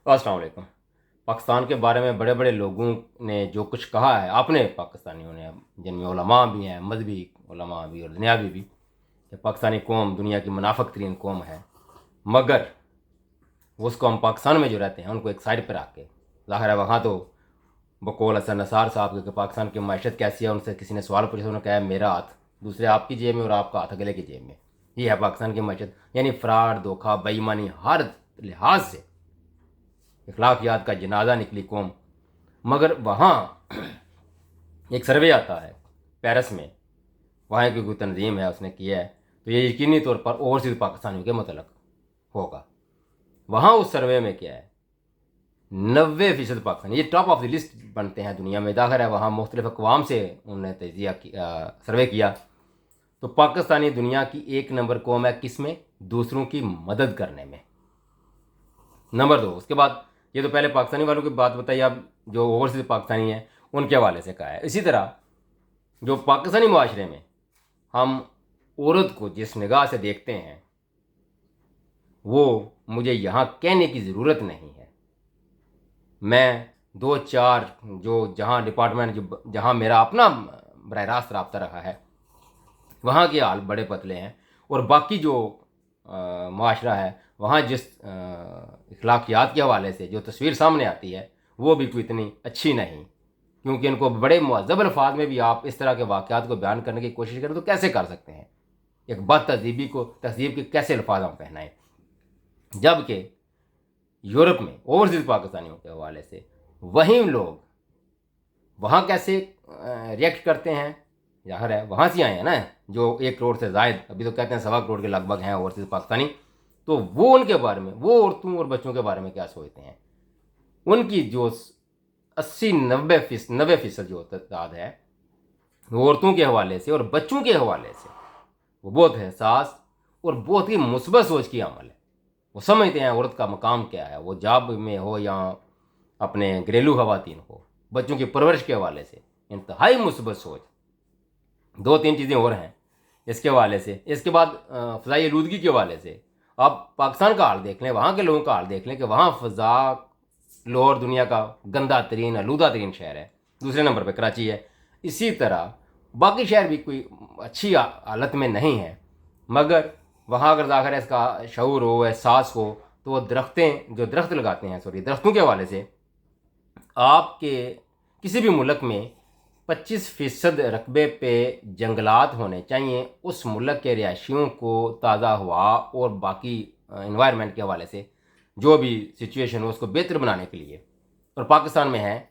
अस्सलाम वालेकुम। पाकिस्तान के बारे में बड़े बड़े लोगों ने जो कुछ कहा है, आपने पाकिस्तानियों ने, जिनमें उलमा भी हैं, मजहबी उलमा भी और दुनियावी भी, कि पाकिस्तानी कौम दुनिया की मुनाफिक तरीन कौम है। मगर उसको हम पाकिस्तान में जो रहते हैं उनको एक साइड पर आके, ज़ाहिर है वहाँ तो बकौल हसन नसार साहब के पाकिस्तान की मैशत कैसी है, उनसे किसी ने सवाल पूछा, उन्होंने कहा मेरा हाथ दूसरे आपकी जेब में और आपका हाथ अगले की जेब में। ये है पाकिस्तान की मैशत, यानी फ्रॉड, धोखा, बेईमानी, हर लिहाज से इखलाकियात का जनाजा निकली कौम। मगर वहाँ एक सर्वे आता है पेरिस में, वहाँ की कोई तंजीम है उसने किया है, तो ये यकीनी तौर पर ओवरसीज पाकिस्तानियों के मतलब होगा। वहाँ उस सर्वे में क्या है, 90% पाकिस्तानी, ये टॉप ऑफ द लिस्ट बनते हैं दुनिया में। दाखिल है वहाँ मुख्तलिफ अक़वाम से उन्होंने तजिया सर्वे किया, तो पाकिस्तानी दुनिया की 1 नंबर कौम है किस में, दूसरों की मदद करने में। नंबर 2, उसके बाद ये तो पहले पाकिस्तानी वालों की बात बताई, अब जो ओवरसीज पाकिस्तानी हैं उनके हवाले से कहा है। इसी तरह जो पाकिस्तानी माशरे में हम औरत को जिस निगाह से देखते हैं वो मुझे यहाँ कहने की ज़रूरत नहीं है। मैं 2-4 जो जहाँ डिपार्टमेंट जो जहाँ मेरा अपना बराह रास्त रब्ता रहा है वहाँ के हाल बड़े पतले हैं, और बाकी जो माशरा है वहाँ जिस इखलाकियात के हवाले से जो तस्वीर सामने आती है वो भी कोई इतनी अच्छी नहीं, क्योंकि इनको बड़े मुहज़्ज़ब अल्फाज में भी आप इस तरह के वाक़यात को बयान करने की कोशिश करें तो कैसे कर सकते हैं। एक बद तहजीबी को तहजीब के कैसे अल्फाज हम पहनाएँ, जबकि यूरोप में ओवरसीज़ पाकिस्तानियों के हवाले से वहीं लोग वहाँ कैसे रिएक्ट करते हैं। ज़ाहिर है वहाँ से आए हैं ना, जो 1 करोड़ से ज़ायद, अभी तो कहते हैं 1.25 करोड़ के लगभग हैं ओवरसीज़ पाकिस्तानी, तो वो उनके बारे में, वो औरतों और बच्चों के बारे में क्या सोचते हैं। उनकी जो 80-90% जो तादाद है वो औरतों के हवाले से और बच्चों के हवाले से वो बहुत एहसास और बहुत ही मुस्बत सोच की अमल है। वो समझते हैं औरत का मकाम क्या है, वो जॉब में हो या अपने घरेलू खवातीन हो, बच्चों की परवरिश के हवाले से इंतहाई मुस्बत सोच। 2-3 चीज़ें और हैं इसके हवाले से। इसके बाद फ़ज़ाई आलूदगी के हवाले से आप पाकिस्तान का हाल देख लें, वहाँ के लोगों का हाल देख लें कि वहाँ फ़ज़ा, लाहौर दुनिया का गंदा तरीन आलूदा तरीन शहर है, दूसरे नंबर पर कराची है। इसी तरह बाकी शहर भी कोई अच्छी हालत में नहीं है, मगर वहाँ अगर ज़ाहिर है इसका शऊर हो, एहसास हो, तो वो जो दरख्त लगाते हैं, दरख्तों के हवाले से आपके किसी भी मुल्क में 25% रकबे पे जंगलात होने चाहिए, उस मुल्क के रिहायशियों को ताज़ा हवा और बाकी इन्वायरमेंट के हवाले से जो भी सिचुएशन हो उसको बेहतर बनाने के लिए। और पाकिस्तान में है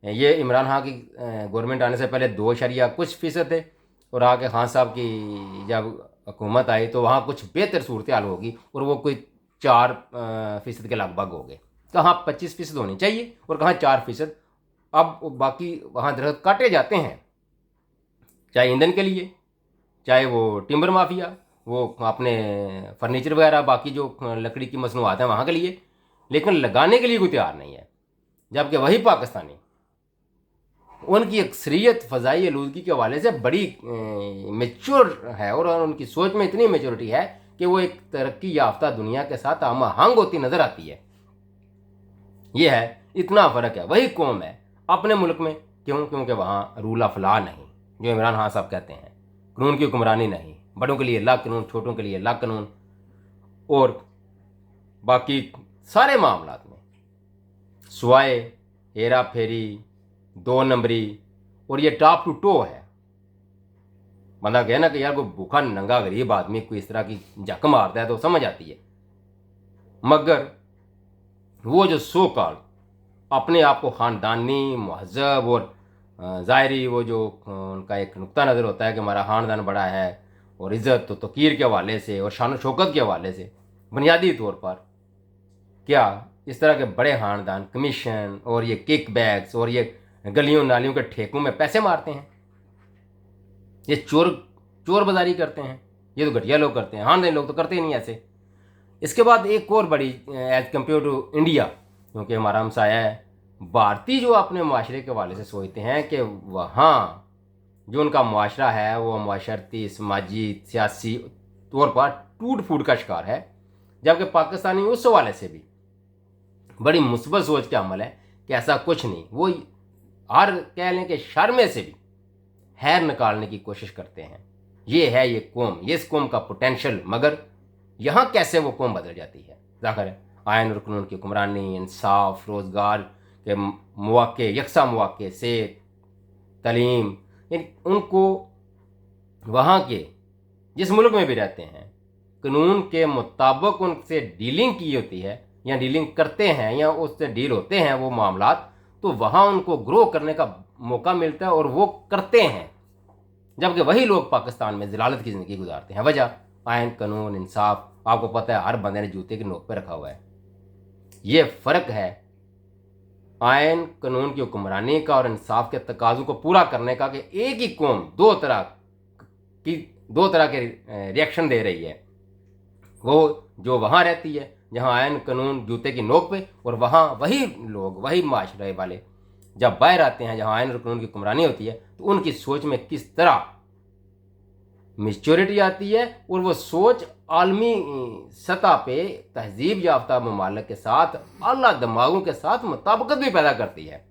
ये इमरान खान की गवर्नमेंट आने से पहले 2% थे, और आगे खान साहब की जब हुकूमत आई तो वहाँ कुछ बेहतर सूरत हाल होगी और वो कोई 4% के लगभग हो गए। कहाँ 25% होनी चाहिए और कहाँ 4%। अब बाकी वहाँ दरख्त काटे जाते हैं, चाहे ईंधन के लिए, चाहे वो टिम्बर माफिया, वो अपने फर्नीचर वगैरह बाकी जो लकड़ी की मसनूआत हैं वहाँ के लिए, लेकिन लगाने के लिए कोई तैयार नहीं है। जबकि वही पाकिस्तानी, उनकी अक्सरियत फ़ज़ाई आलूदगी के हवाले से बड़ी मेच्योर है और उनकी सोच में इतनी मेच्योरिटी है कि वो एक तरक्की याफ्ता दुनिया के साथ हम आहंग होती नज़र आती है। ये है, इतना फ़र्क है। वही कौम है अपने मुल्क में, क्यों? क्योंकि वहाँ रूल ऑफ लॉ नहीं, जो इमरान खान साहब कहते हैं, कानून की हुक्मरानी नहीं, बड़ों के लिए अलग कानून, छोटों के लिए अलग कानून, और बाकी सारे मामलात में सुवाए हेरा फेरी, 2 नंबरी, और ये टॉप टू टो है। बंदा कहे ना कि यार कोई भूखा नंगा गरीब आदमी कोई इस तरह की जक मारता है तो समझ आती है, मगर वो जो सो कॉल्ड अपने आप को ख़ानदानी, महज़ब और ज़ाहरी वो जो उनका एक नुक्ता नज़र होता है कि हमारा ख़ानदान बड़ा है, और इज़्ज़त तो तौक़ीर के हवाले से और शान शौकत के हवाले से बुनियादी तौर पर क्या इस तरह के बड़े ख़ानदान कमीशन और ये किक बैग्स और ये गलियों नालियों के ठेकों में पैसे मारते हैं, ये चोर बाजारी करते हैं, ये तो घटिया लोग करते हैं, ख़ानदानी लोग तो करते ही नहीं ऐसे। इसके बाद एक और बड़ी, एज़ कम्पेयर टू इंडिया, क्योंकि हमारा हमसाया है, भारतीय जो अपने माशरे के हवाले से सोचते हैं कि वहाँ जो उनका माशरा है वो माशरती, समाजी, सियासी तौर पर टूट फूट का शिकार है, जबकि पाकिस्तानी उस हवाले से भी बड़ी मुस्बत सोच का अमल है कि ऐसा कुछ नहीं, वो हर कह लें कि शर में से भी खैर निकालने की कोशिश करते हैं। ये है ये कौम, ये इस कौम का पोटेंशियल, मगर यहाँ कैसे वो कौम बदल जाती है। ज़ाहिर है आयन और कानून की हुक्मरानी, इंसाफ, रोज़गार के मौके, यकसा मौके, सेहत, तालीम, उनको वहाँ के जिस मुल्क में भी रहते हैं कानून के मुताबिक उनसे डीलिंग की होती है या डीलिंग करते हैं या उससे डील होते हैं वो मामलात, तो वहाँ उनको ग्रो करने का मौका मिलता है और वो करते हैं। जबकि वही लोग पाकिस्तान में ज़लालत की ज़िंदगी गुजारते हैं। वजह आयन, कानून, इंसाफ, आपको पता है हर बंदे ने जूते की नोक पे रखा हुआ है। ये फ़र्क है आयन कानून की हुक्मरानी का और इंसाफ के तकाज़ों को पूरा करने का कि एक ही कौम दो तरह के रिएक्शन दे रही है। वो जो वहाँ रहती है जहाँ आयन कानून जूते की नोक पे, और वहाँ वही लोग, वही माशरे वाले जब बाहर आते हैं जहाँ आयन और कानून की हुक्मरानी होती है, तो उनकी सोच में किस तरह मैच्योरिटी आती है और वो सोच आलमी सतह पे तहजीब याफ्ता ममालिक के साथ, आला दिमागों के साथ मुताबिकत भी पैदा करती है।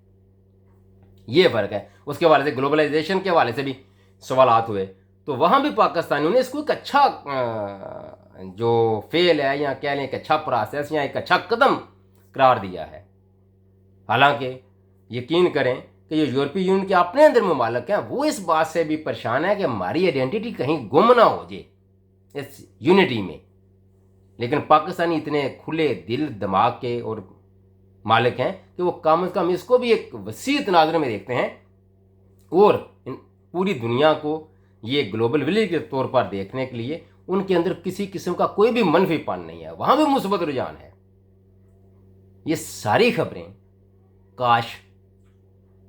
ये फ़र्क है। उसके हवाले से ग्लोबलाइजेशन के हवाले से भी सवालात हुए, तो वहाँ भी पाकिस्तानियों ने इसको एक अच्छा जो फेल है या कह लें एक अच्छा प्रोसेस या एक अच्छा कदम करार दिया है। हालांकि यकीन करें कि जो यूरोपीय यूनियन के अपने अंदर ममालिक हैं वो इस बात से भी परेशान है कि हमारी आइडेंटिटी कहीं गुम ना हो जाए इस यूनिटी में। लेकिन पाकिस्तानी इतने खुले दिल दिमाग के और मालिक हैं कि वो कम से कम इसको भी एक वसी तनाज़ुर में देखते हैं और पूरी दुनिया को ये ग्लोबल विलेज के तौर पर देखने के लिए उनके अंदर किसी किस्म का कोई भी मनफीपन नहीं है, वहाँ भी मुस्बत रुझान है। ये सारी खबरें काश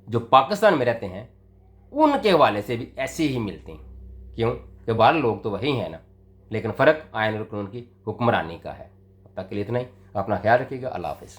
जो पाकिस्तान में रहते हैं उनके हवाले से भी ऐसे ही मिलती हैं। क्यों कि बाहर लोग तो वही हैं ना, लेकिन फ़र्क आयन और कानून की हुक्मरानी का है। अब तक के लिए इतना ही। अपना ख्याल रखिएगा। अल्लाह हाफ़िज़।